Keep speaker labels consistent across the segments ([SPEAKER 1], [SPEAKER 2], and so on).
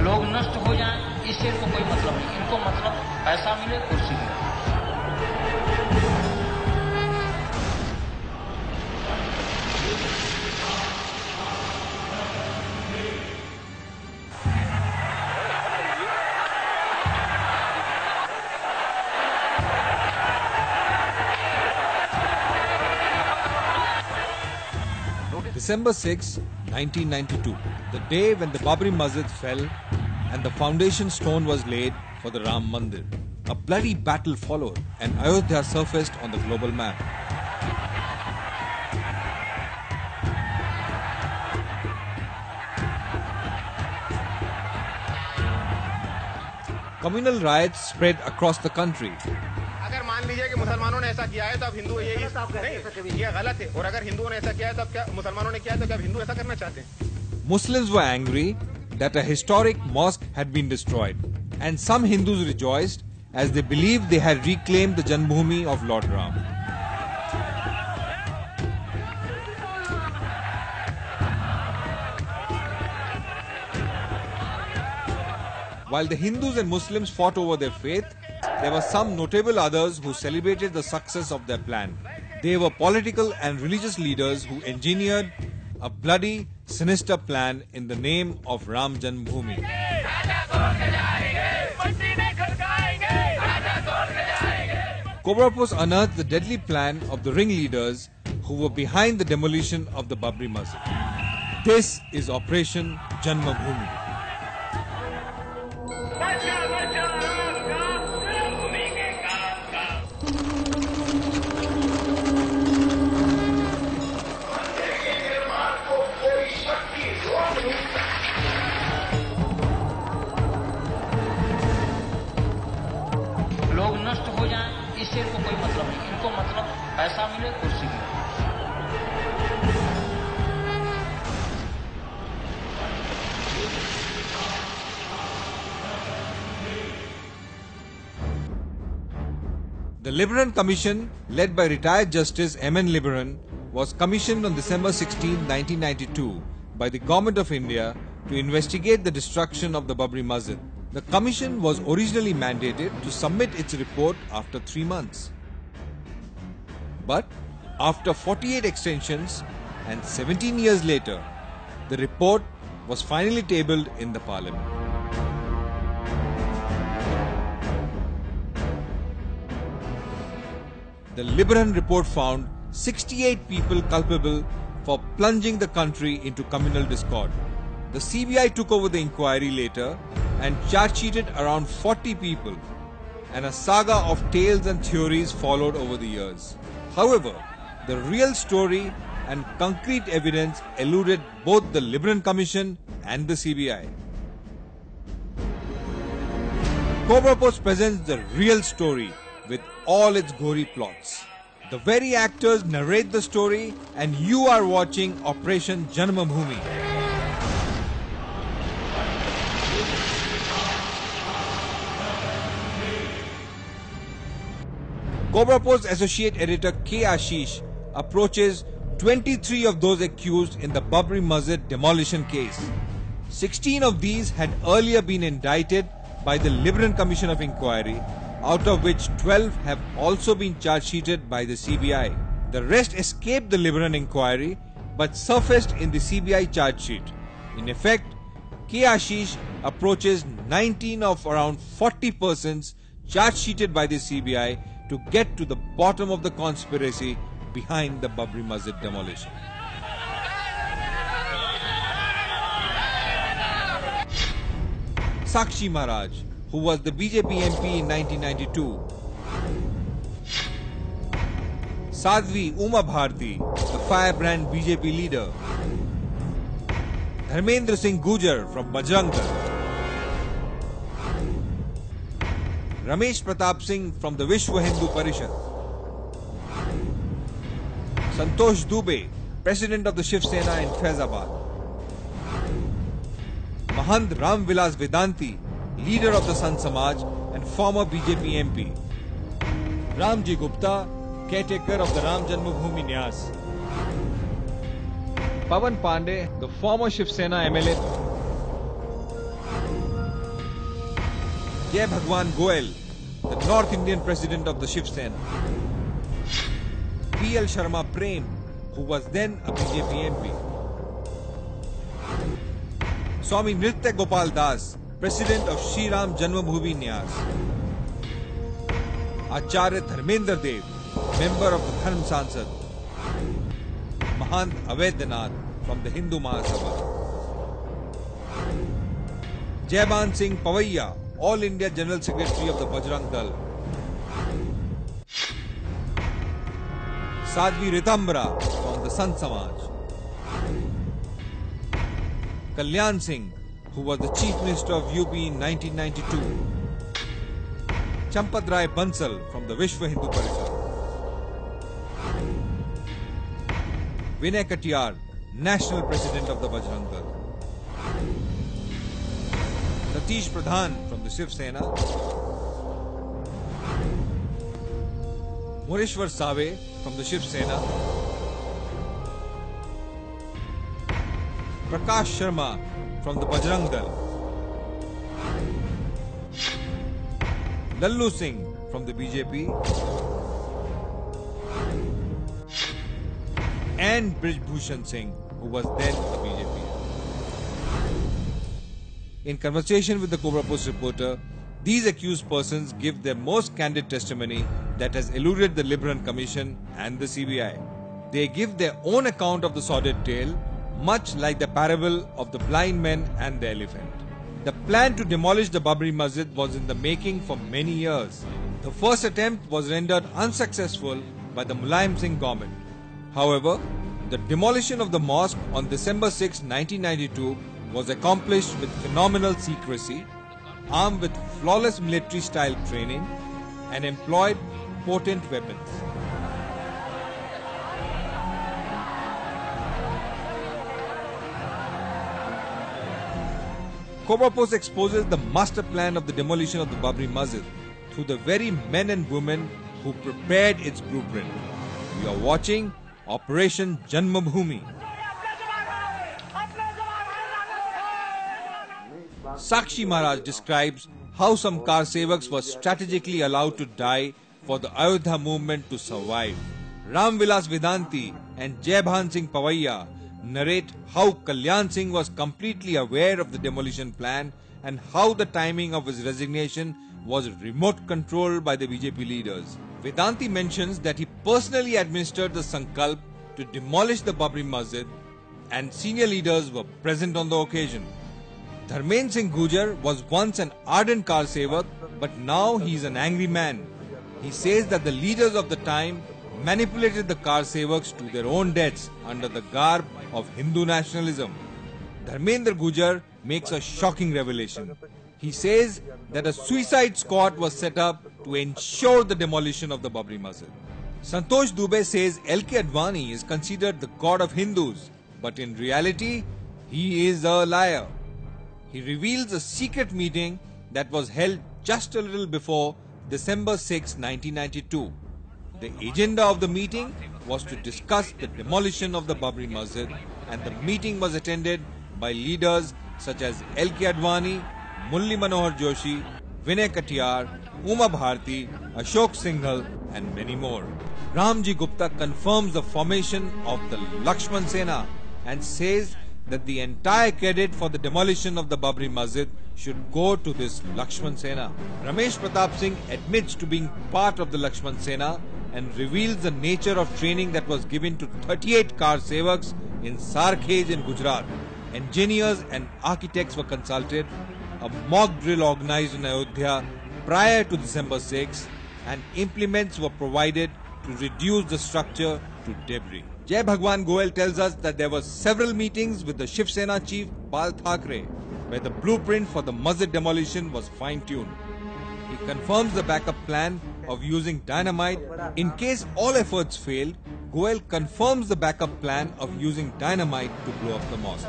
[SPEAKER 1] लोग नष्ट हो जाएं इससे इनको कोई मतलब नहीं, इनको मतलब पैसा मिले, कुर्सी मिले।
[SPEAKER 2] December 6, 1992, the day when the Babri Masjid fell and the foundation stone was laid for the Ram Mandir. A bloody battle followed and Ayodhya surfaced on the global map. Communal riots spread across the country.
[SPEAKER 3] अगर मान लीजिए कि मुसलमानों ने ऐसा किया है तो अब हिंदू ये गलत है, और अगर हिंदुओं ने ऐसा किया है तो अब क्या मुसलमानों ने किया है तो क्या हिंदू ऐसा करना चाहते हैं?
[SPEAKER 2] Muslims were angry that a historic mosque had been destroyed, and some Hindus rejoiced as they believed they had reclaimed the Janmabhoomi of Lord Ram. While the Hindus and Muslims fought over their faith, there were some notable others who celebrated the success of their plan. They were political and religious leaders who engineered a bloody, sinister plan in the name of Ram Janmabhoomi. Cobra Post unearthed the deadly plan of the ringleaders who were behind the demolition of the Babri Masjid. This is Operation Janmabhoomi.
[SPEAKER 1] लोग नष्ट हो जाएं इससे इनको कोई मतलब नहीं, इनको मतलब पैसा मिले, कुर्सी मिले।
[SPEAKER 2] The Liberan Commission, led by retired Justice M.N. Liberan, was commissioned on December 16, 1992 by the Government of India to investigate the destruction of the Babri Masjid. The commission was originally mandated to submit its report after 3 months. But after 48 extensions and 17 years later, the report was finally tabled in the Parliament. The Liberan report found 68 people culpable for plunging the country into communal discord. The CBI took over the inquiry later and charge-sheeted around 40 people, and a saga of tales and theories followed over the years. However, the real story and concrete evidence eluded both the Liberan Commission and the CBI. Cobra Post presents the real story with all its gory plots. The very actors narrate the story, and you are watching Operation Janmabhoomi. Cobra Post Associate Editor K. Ashish approaches 23 of those accused in the Babri Masjid demolition case. 16 of these had earlier been indicted by the Liberan Commission of Inquiry, out of which 12 have also been charge-sheeted by the CBI. The rest escaped the Liberan inquiry but surfaced in the CBI charge sheet. In effect, K. Ashish approaches 19 of around 40 persons charge-sheeted by the CBI to get to the bottom of the conspiracy behind the Babri Masjid demolition. Sakshi Maharaj, who was the BJP MP in 1992. Sadhvi Uma Bharti, the firebrand BJP leader. Dharmendra Singh Gujar from Bajrang Dal. Ramesh Pratap Singh from the Vishwa Hindu Parishad. Santosh Dubey, President of the Shiv Sena in Faizabad. Mahant Ram Vilas Vedanti, leader of the Sant Samaj and former BJP MP.
[SPEAKER 4] Ramji Gupta, caretaker of the Ram Janmabhoomi Nyas.
[SPEAKER 2] Pawan Pandey, the former Shiv Sena MLA. Jai Bhagwan Goel, the North Indian president of the Shiv Sena. P.L. Sharma Prem, who was then a BJP MP. Swami Nritya Gopal Das, president of Shri Ram Janmabhoomi Nyas. Acharya Dharmendra Dev, member of the Dharm Sansad. Mahant Avaidyanath from the Hindu Mahasabha. Jaiban Singh Pavaiya, All India General Secretary of the Bajrang Dal. Sadhvi Ritambra from the Sant Samaj. Kalyan Singh, who was the Chief Minister of UP in 1992. Champad Rai Bansal from the Vishwa Hindu Parishad. Vinay Katiyar, National President of the Bajrang Dal. Satish Pradhan from the Shiv Sena. Mureshwar Save from the Shiv Sena. Prakash Sharma from the Bajrang Dal. Lallu Singh from the BJP. And Brij Bhushan Singh, who was then a BJP. In conversation with the Cobra Post reporter, these accused persons give their most candid testimony that has eluded the Liberan Commission and the CBI. They give their own account of the sordid tale, much like the parable of the blind men and the elephant. The plan to demolish the Babri Masjid was in the making for many years. The first attempt was rendered unsuccessful by the Mulayam Singh government. However, the demolition of the mosque on December 6, 1992 was accomplished with phenomenal secrecy, armed with flawless military-style training, and employed potent weapons. Cobra Post exposes the master plan of the demolition of the Babri Masjid through the very men and women who prepared its blueprint. You are watching Operation Janmabhoomi. Sakshi Maharaj describes how some car sevaks were strategically allowed to die for the Ayodhya movement to survive. Ram Vilas Vedanti and Jaiban Singh Pavaiya narrate how Kalyan Singh was completely aware of the demolition plan and how the timing of his resignation was remote controlled by the BJP leaders. Vedanti mentions that he personally administered the Sankalp to demolish the Babri Masjid and senior leaders were present on the occasion. Dharmendra Singh Gujar was once an ardent car sevak, but now he is an angry man. He says that the leaders of the time manipulated the car sevaks to their own deaths under the garb of Hindu nationalism. Dharmendra Gujar makes a shocking revelation. He says that a suicide squad was set up to ensure the demolition of the Babri Masjid. Santosh Dubey says L.K. Advani is considered the god of Hindus, but in reality, he is a liar. He reveals a secret meeting that was held just a little before December 6, 1992. The agenda of the meeting was to discuss the demolition of the Babri Masjid, and the meeting was attended by leaders such as L.K. Advani, Murli Manohar Joshi, Vinay Katiyar, Uma Bharti, Ashok Singhal and many more. Ramji Gupta confirms the formation of the Lakshman Sena and says that the entire credit for the demolition of the Babri Masjid should go to this Lakshman Sena. Ramesh Pratap Singh admits to being part of the Lakshman Sena and reveals the nature of training that was given to 38 car sevaks in Sarkhej in Gujarat. Engineers and architects were consulted, a mock drill organized in Ayodhya prior to December 6, and implements were provided to reduce the structure to debris. Jai Bhagwan Goel tells us that there were several meetings with the Shiv Sena chief Bal Thackeray, where the blueprint for the masjid demolition was fine-tuned. He confirms the backup plan of using dynamite. In case all efforts failed, Goel confirms the backup plan of using dynamite to blow up the mosque.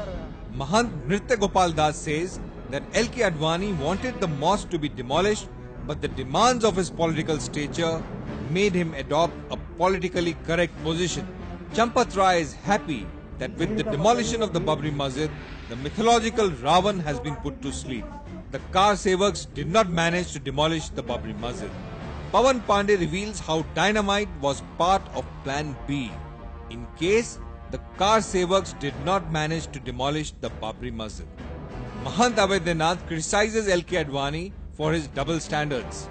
[SPEAKER 2] Mahant Nritya Gopal Das says that L.K. Advani wanted the mosque to be demolished, but the demands of his political stature made him adopt a politically correct position. Champat Rai is happy that with the demolition of the Babri Masjid, the mythological Ravan has been put to sleep. The Kar Sevaks did not manage to demolish the Babri Masjid. Pawan Pandey reveals how dynamite was part of Plan B in case the Kar Sevaks did not manage to demolish the Babri Masjid. Mahant Avaidyanath criticizes L.K. Advani for his double standards.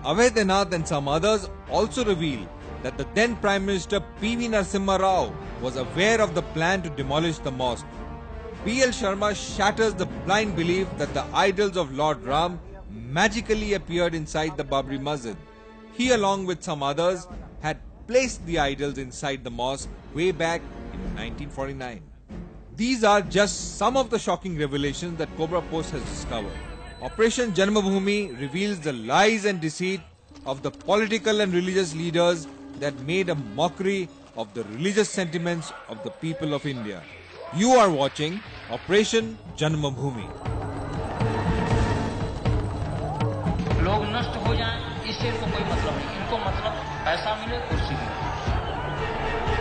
[SPEAKER 2] Avaidyanath and some others also reveal that the then Prime Minister P.V. Narasimha Rao was aware of the plan to demolish the mosque. B.L. Sharma shatters the blind belief that the idols of Lord Ram magically appeared inside the Babri Masjid. He, along with some others, had placed the idols inside the mosque way back in 1949. These are just some of the shocking revelations that Cobra Post has discovered. Operation Janmabhoomi reveals the lies and deceit of the political and religious leaders that made a mockery of the religious sentiments of the people of India. You are watching Operation Janmabhoomi.
[SPEAKER 1] लोग नष्ट हो जाएं, इससे इनको कोई मतलब नहीं, इनको मतलब पैसा मिले, कुर्सी मिले।